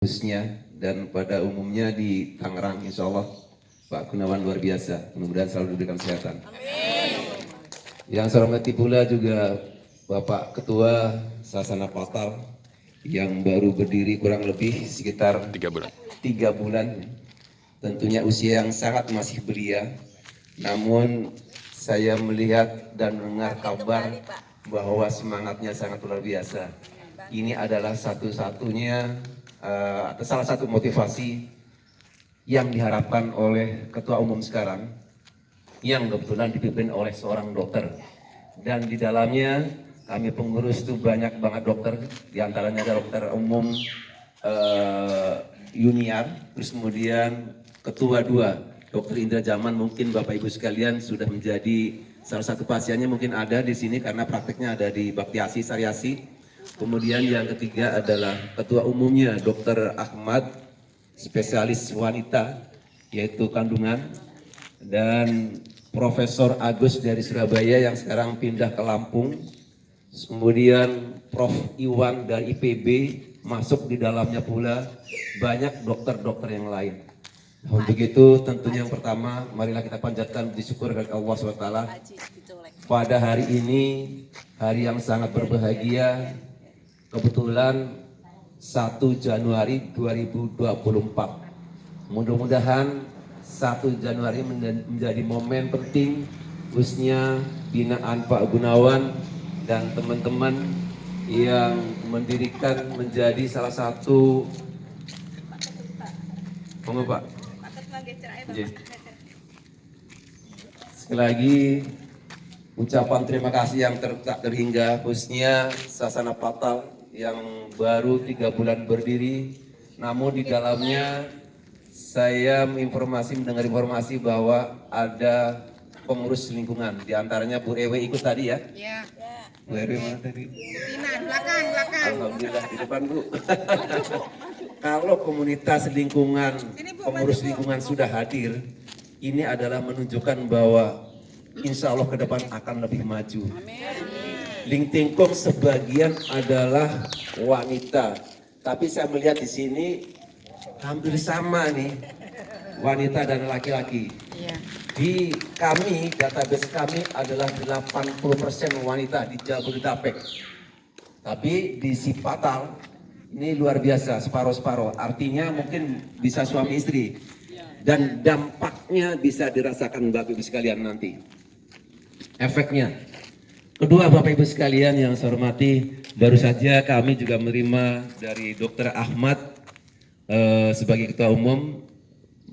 khususnya dan pada umumnya di Tangerang, insya Allah Pak Gunawan luar biasa, mudah-mudahan selalu diberikan kesehatan. Amin. Yang saya hormati pula juga Bapak Ketua Sasana Patal yang baru berdiri kurang lebih sekitar 3 bulan. Tentunya usia yang sangat masih belia, namun saya melihat dan mendengar kabar bahwa semangatnya sangat luar biasa. Ini adalah satu-satunya atau salah satu motivasi yang diharapkan oleh Ketua Umum sekarang, yang kebetulan dipimpin oleh seorang dokter. Dan di dalamnya kami pengurus itu banyak banget dokter, diantaranya ada dokter umum Yuniar, terus kemudian Ketua 2, Dr. Indra Jaman, mungkin Bapak Ibu sekalian sudah menjadi salah satu pasiennya, mungkin ada di sini karena prakteknya ada di Baktiasi Saryasi. Kemudian yang ketiga adalah Ketua Umumnya Dr. Ahmad, spesialis wanita yaitu kandungan, dan Profesor Agus dari Surabaya yang sekarang pindah ke Lampung. Kemudian Prof. Iwan dari IPB masuk di dalamnya pula, banyak dokter-dokter yang lain. Untuk itu tentunya yang pertama marilah kita panjatkan disyukur kepada Allah SWT pada hari ini, hari yang sangat berbahagia. Kebetulan 1 Januari 2024. Mudah-mudahan 1 Januari menjadi momen penting khususnya binaan Pak Gunawan dan teman-teman yang mendirikan menjadi salah satu Pak. Sekali lagi ucapan terima kasih yang tak terhingga khususnya Sasana Patal yang baru 3 bulan berdiri, namun di dalamnya saya mendengar informasi bahwa ada pengurus lingkungan, diantaranya Bu Ewe ikut tadi ya? Iya. Bu Ewe mana tadi? Belakang. Alhamdulillah di depan Bu. Kalau komunitas lingkungan, pengurus lingkungan sudah hadir, ini adalah menunjukkan bahwa insya Allah ke depan akan lebih maju. Lingtingkung sebagian adalah wanita, tapi saya melihat di sini hampir sama nih, wanita dan laki-laki. Di kami, database kami adalah 80% wanita di Jabodetabek. Tapi di Sipatal ini luar biasa, separuh-separuh. Artinya mungkin bisa suami istri. Dan dampaknya bisa dirasakan Bapak Ibu sekalian nanti. Efeknya. Kedua Bapak Ibu sekalian yang saya hormati, baru saja kami juga menerima dari Dr. Ahmad sebagai Ketua Umum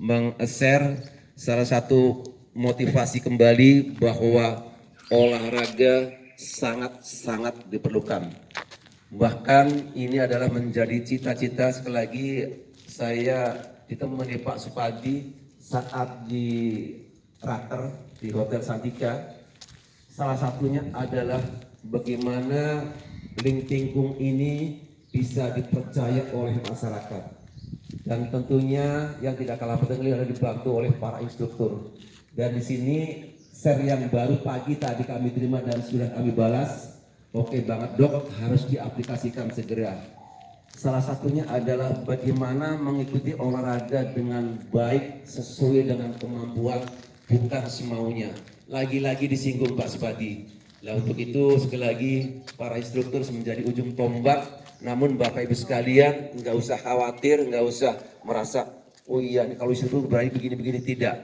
meng-share salah satu motivasi kembali bahwa olahraga sangat-sangat diperlukan. Bahkan ini adalah menjadi cita-cita, sekali lagi saya ditemani Pak Supadi saat di Raker di Hotel Santika. Salah satunya adalah bagaimana Lingtingkung ini bisa dipercaya oleh masyarakat. Dan tentunya yang tidak kalah penting adalah dibantu oleh para instruktur. Dan di sini share yang baru pagi tadi kami terima dan sudah kami balas. Oke banget Dok, harus diaplikasikan segera. Salah satunya adalah bagaimana mengikuti olahraga dengan baik sesuai dengan kemampuan, bukan semaunya. Lagi-lagi disinggung Pak Supadi. Nah untuk itu sekali lagi para instruktur menjadi ujung tombak. Namun Bapak Ibu sekalian nggak usah khawatir, nggak usah merasa oh iya kalau instruktur berani begini-begini, tidak.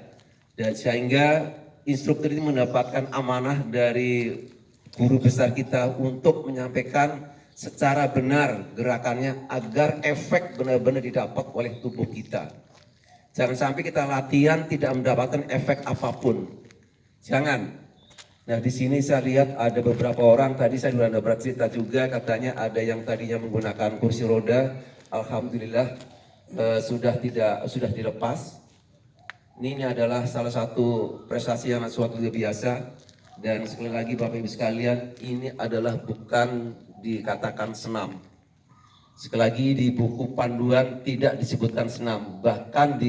Dan sehingga instruktur ini mendapatkan amanah dari guru besar kita untuk menyampaikan secara benar gerakannya agar efek benar-benar didapat oleh tubuh kita. Jangan sampai kita latihan tidak mendapatkan efek apapun. Jangan. Nah di sini saya lihat ada beberapa orang, tadi saya sudah bercerita juga, katanya ada yang tadinya menggunakan kursi roda, alhamdulillah sudah dilepas. Ini adalah salah satu prestasi yang suatu biasa. Dan sekali lagi Bapak Ibu sekalian, ini adalah bukan dikatakan senam. Sekali lagi di buku panduan tidak disebutkan senam, bahkan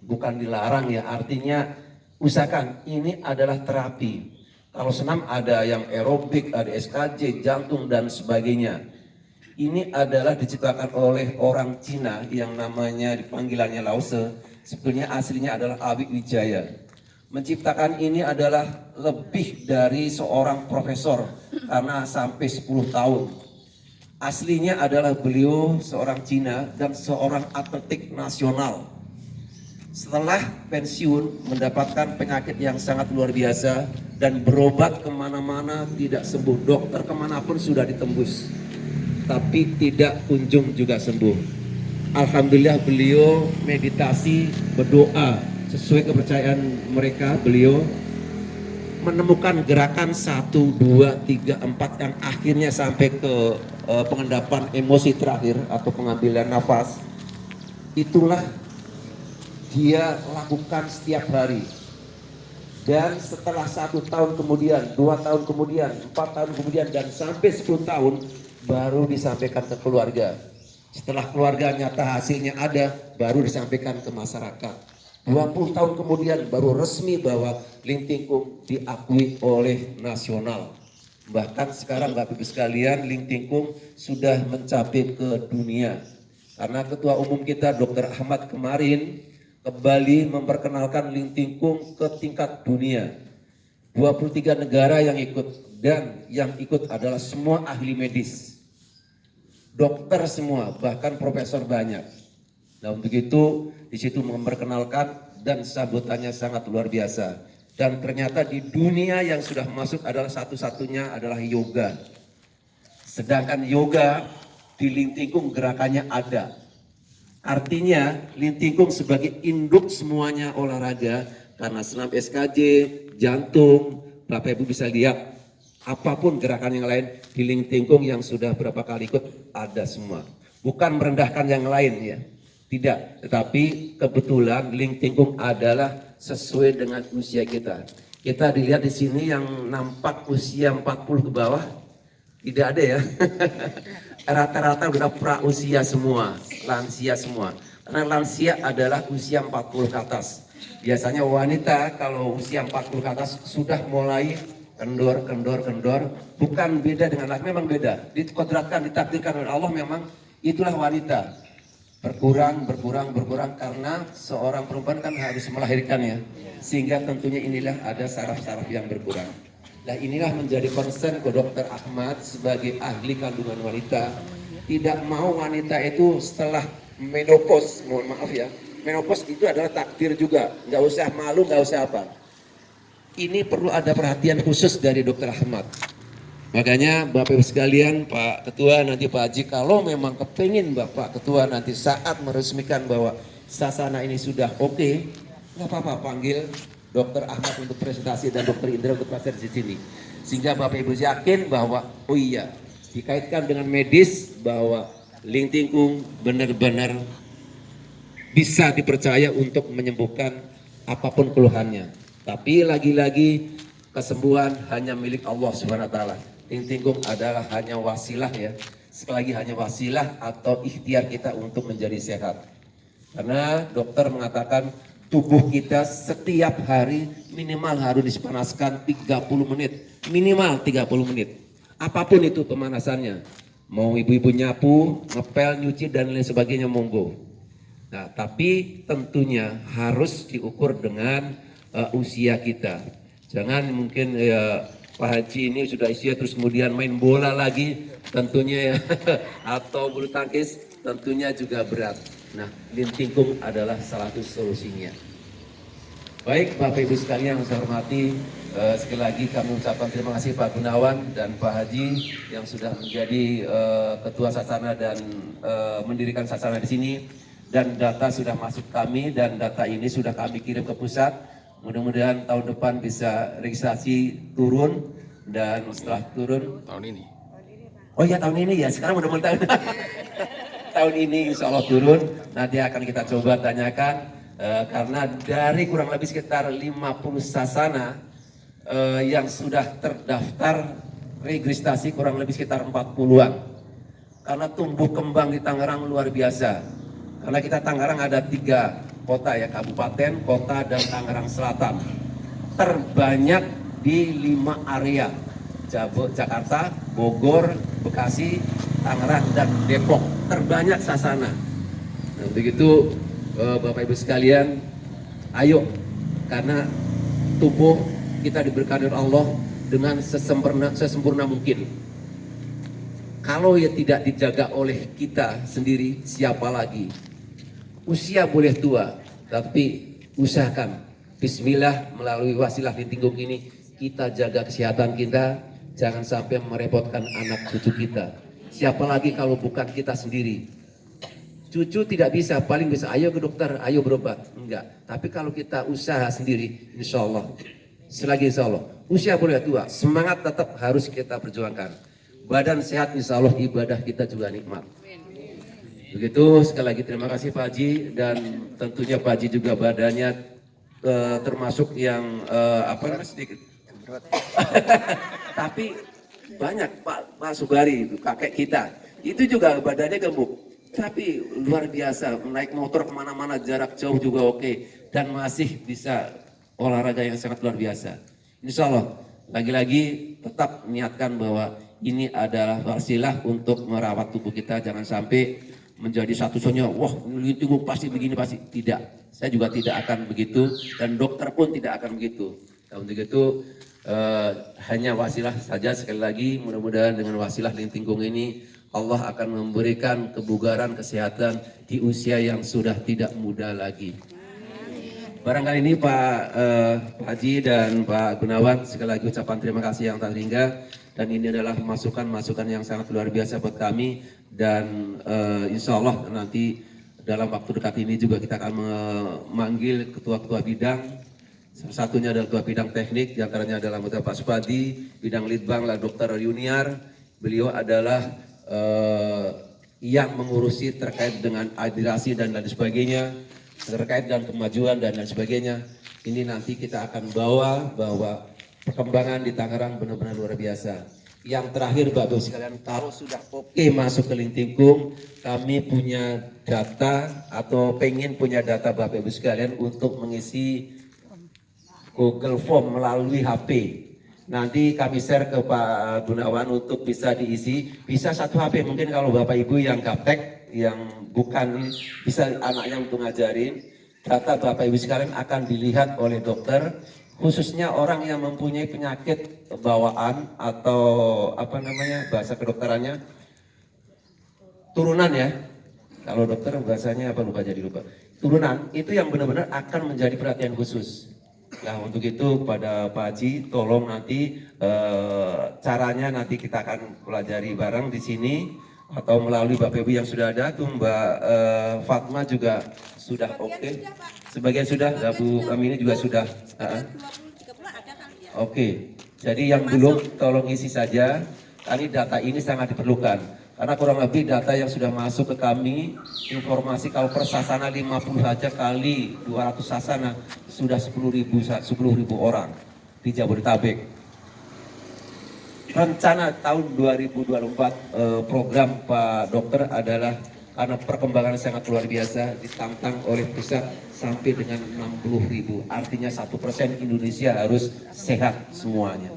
bukan dilarang ya, artinya usahakan ini adalah terapi. Kalau senam ada yang aerobik, ada SKJ, jantung dan sebagainya. Ini adalah diciptakan oleh orang Cina yang namanya panggilannya Lause. Sebetulnya aslinya adalah Awi Wijaya. Menciptakan ini adalah lebih dari seorang profesor karena sampai 10 tahun. Aslinya adalah beliau seorang Cina dan seorang atletik nasional. Setelah pensiun mendapatkan penyakit yang sangat luar biasa dan berobat kemana-mana tidak sembuh, dokter kemanapun sudah ditembus, tapi tidak kunjung juga sembuh. Alhamdulillah beliau meditasi, berdoa sesuai kepercayaan mereka. Beliau menemukan gerakan 1, 2, 3, 4 yang akhirnya sampai ke pengendapan emosi terakhir atau pengambilan nafas. Itulah dia lakukan setiap hari. Dan setelah 1 tahun kemudian, 2 tahun kemudian, 4 tahun kemudian, dan sampai 10 tahun baru disampaikan ke keluarga. Setelah keluarga nyata hasilnya ada, baru disampaikan ke masyarakat. 20 tahun kemudian baru resmi bahwa Lingtingkung diakui oleh nasional. Bahkan sekarang Bapak Ibu sekalian, Lingtingkung sudah mencapai ke dunia. Karena Ketua Umum kita Dr. Ahmad kemarin kembali memperkenalkan Lingtingkung ke tingkat dunia. 23 negara yang ikut, dan yang ikut adalah semua ahli medis, dokter semua, bahkan profesor banyak. Nah untuk itu di situ memperkenalkan dan sambutannya sangat luar biasa. Dan ternyata di dunia yang sudah masuk adalah satu-satunya adalah yoga. Sedangkan yoga di Lingtingkung gerakannya ada. Artinya Lingtingkung sebagai induk semuanya olahraga, karena senam SKJ, jantung, Bapak Ibu bisa lihat apapun gerakan yang lain di Lingtingkung yang sudah berapa kali ikut ada semua. Bukan merendahkan yang lain ya, tidak. Tetapi kebetulan Lingtingkung adalah sesuai dengan usia kita. Kita dilihat di sini yang nampak usia 40 ke bawah tidak ada ya. Rata-rata udah pra-usia semua, lansia semua. Karena lansia adalah usia 40 ke atas. Biasanya wanita kalau usia 40 ke atas sudah mulai kendor. Bukan beda dengan laki, memang beda. Dikodratkan, ditakdirkan oleh Allah, memang itulah wanita. Berkurang karena seorang perempuan kan harus melahirkan ya. Sehingga tentunya inilah ada saraf-saraf yang berkurang. Nah inilah menjadi concern ke Dr. Ahmad sebagai ahli kandungan wanita. Tidak mau wanita itu setelah menopause, mohon maaf ya, menopause itu adalah takdir juga. Nggak usah malu, nggak usah apa. Ini perlu ada perhatian khusus dari Dr. Ahmad. Makanya Bapak Ibu sekalian, Pak Ketua, nanti Pak Haji, kalau memang kepingin Bapak Ketua nanti saat meresmikan bahwa Sasana ini sudah oke, nggak apa-apa panggil Dr. Ahmad untuk presentasi dan Dr. Indra untuk presentasi di sini. Sehingga Bapak Ibu yakin bahwa oh iya, dikaitkan dengan medis bahwa Lingtingkung benar-benar bisa dipercaya untuk menyembuhkan apapun keluhannya. Tapi lagi-lagi kesembuhan hanya milik Allah Subhanahu wa taala. Lingtingkung adalah hanya wasilah ya. Sekali lagi hanya wasilah atau ikhtiar kita untuk menjadi sehat. Karena dokter mengatakan tubuh kita setiap hari minimal harus dipanaskan 30 menit. Minimal 30 menit. Apapun itu pemanasannya. Mau ibu-ibu nyapu, ngepel, nyuci dan lain sebagainya monggo. Nah, tapi tentunya harus diukur dengan usia kita. Jangan mungkin ya Pak Haji ini sudah usia terus kemudian main bola lagi tentunya ya atau bulu tangkis tentunya juga berat. Nah, Lingtingkung adalah salah satu solusinya. Baik Bapak Ibu sekalian yang saya hormati, sekali lagi kami ucapkan terima kasih Pak Gunawan dan Pak Haji yang sudah menjadi ketua Sasana dan mendirikan Sasana di sini, dan data sudah masuk kami dan data ini sudah kami kirim ke pusat. Mudah-mudahan tahun depan bisa registrasi turun, dan setelah turun tahun ini. Oh ya tahun ini ya, sekarang udah mulai tahun ini insya Allah turun. Nanti akan kita coba tanyakan karena dari kurang lebih sekitar 50 sasana yang sudah terdaftar registrasi kurang lebih sekitar 40-an. Karena tumbuh kembang di Tangerang luar biasa. Karena kita Tangerang ada 3 kota ya, kabupaten, kota, dan Tangerang Selatan. Terbanyak di 5 area, Jakarta, Bogor, Bekasi, Tangerang, dan Depok. Terbanyak Sasana. Nah, begitu Bapak Ibu sekalian, ayo, karena tubuh kita diberikan oleh Allah dengan sesempurna mungkin. Kalau ya tidak dijaga oleh kita sendiri, siapa lagi? Usia boleh tua, tapi usahakan Bismillah melalui wasilah lintinggung ini kita jaga kesehatan kita, jangan sampai merepotkan anak cucu kita. Siapa lagi kalau bukan kita sendiri? Cucu tidak bisa, paling bisa ayo ke dokter, ayo berobat, enggak. Tapi kalau kita usaha sendiri, insya Allah, selagi insya Allah, usia boleh tua, semangat tetap harus kita perjuangkan. Badan sehat, insya Allah ibadah kita juga nikmat. Begitu, sekali lagi terima kasih Pak Haji, dan tentunya Pak Haji juga badannya termasuk yang sedikit. Tapi banyak Pak Subari itu kakek kita, itu juga badannya gemuk, tapi luar biasa, naik motor kemana-mana jarak jauh juga oke, dan masih bisa olahraga yang sangat luar biasa. Insya Allah, lagi-lagi tetap niatkan bahwa ini adalah wasilah untuk merawat tubuh kita, jangan sampai menjadi satu-satunya, wah lintinggung pasti begini, pasti tidak. Saya juga tidak akan begitu, dan dokter pun tidak akan begitu. Nah, untuk itu hanya wasilah saja. Sekali lagi, mudah-mudahan dengan wasilah lintinggung ini Allah akan memberikan kebugaran, kesehatan di usia yang sudah tidak muda lagi. Barangkali ini Pak Haji dan Pak Gunawan, sekali lagi ucapan terima kasih yang tak terhingga, dan ini adalah masukan-masukan yang sangat luar biasa buat kami, dan insya Allah nanti dalam waktu dekat ini juga kita akan memanggil ketua-ketua bidang. Salah satunya adalah ketua bidang teknik, diantaranya adalah Pak Supadi, bidang litbang adalah Dr. Yuniar. Beliau adalah yang mengurusi terkait dengan adirasi dan lain sebagainya, terkait dengan kemajuan dan lain sebagainya. Ini nanti kita akan bawa bahwa perkembangan di Tangerang benar-benar luar biasa. Yang terakhir Bapak Ibu sekalian, kalau sudah oke masuk ke Lintinggung, kami punya data atau pengen punya data Bapak Ibu sekalian untuk mengisi Google Form melalui HP. Nanti kami share ke Pak Gunawan untuk bisa diisi, bisa satu HP. Mungkin kalau Bapak Ibu yang gaptek, yang bukan bisa anaknya untuk ngajarin, data Bapak Ibu sekalian akan dilihat oleh dokter, khususnya orang yang mempunyai penyakit bawaan atau bahasa kedokterannya turunan ya. Kalau dokter bahasanya lupa turunan, itu yang benar-benar akan menjadi perhatian khusus. Nah, untuk itu pada Pak Haji tolong nanti caranya nanti kita akan pelajari bareng di sini atau melalui Bapak Ibu yang sudah ada tuh. Mbak Fatma juga sudah oke. Sebagian sudah, Bu Amini juga sudah. Oke, jadi yang belum tolong isi saja. Tadi data ini sangat diperlukan. Karena kurang lebih data yang sudah masuk ke kami, informasi kalau per sasana 50 saja kali 200 sasana, sudah 10.000 orang di Jabodetabek. Rencana tahun 2024 program Pak Dokter adalah karena perkembangan sangat luar biasa, ditantang oleh pusat sampai dengan 60.000. Artinya 1% Indonesia harus sehat semuanya.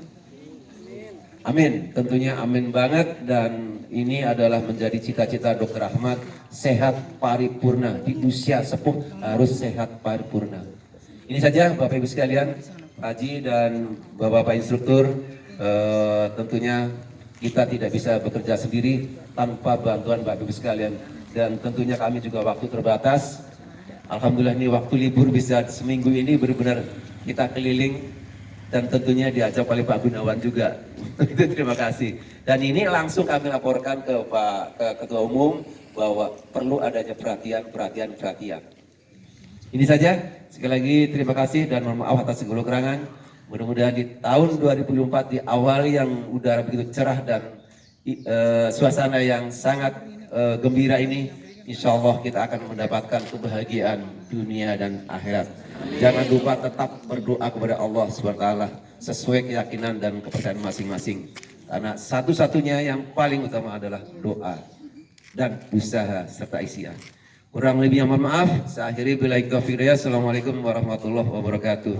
Amin, tentunya amin banget. Dan ini adalah menjadi cita-cita Dr. Ahmad, sehat paripurna. Di usia sepuh harus sehat paripurna. Ini saja Bapak Ibu sekalian, Pak Haji dan Bapak-Bapak instruktur. Tentunya kita tidak bisa bekerja sendiri tanpa bantuan Bapak Ibu sekalian. Dan tentunya kami juga waktu terbatas. Alhamdulillah ini waktu libur bisa seminggu ini benar-benar kita keliling, dan tentunya diajak oleh Pak Gunawan juga. Terima kasih. Dan ini langsung kami laporkan ke Pak Ketua Umum bahwa perlu adanya perhatian. Ini saja. Sekali lagi terima kasih dan mohon maaf atas segala kekurangan. Mudah-mudahan di tahun 2024 di awal yang udara begitu cerah dan suasana yang sangat gembira ini, insya Allah kita akan mendapatkan kebahagiaan dunia dan akhirat. Jangan lupa tetap berdoa kepada Allah SWT sesuai keyakinan dan kepercayaan masing-masing. Karena satu-satunya yang paling utama adalah doa dan usaha serta ikhtiar. Kurang lebihnya mohon maaf. Saya akhiri billahi taufiq. Assalamualaikum warahmatullahi wabarakatuh.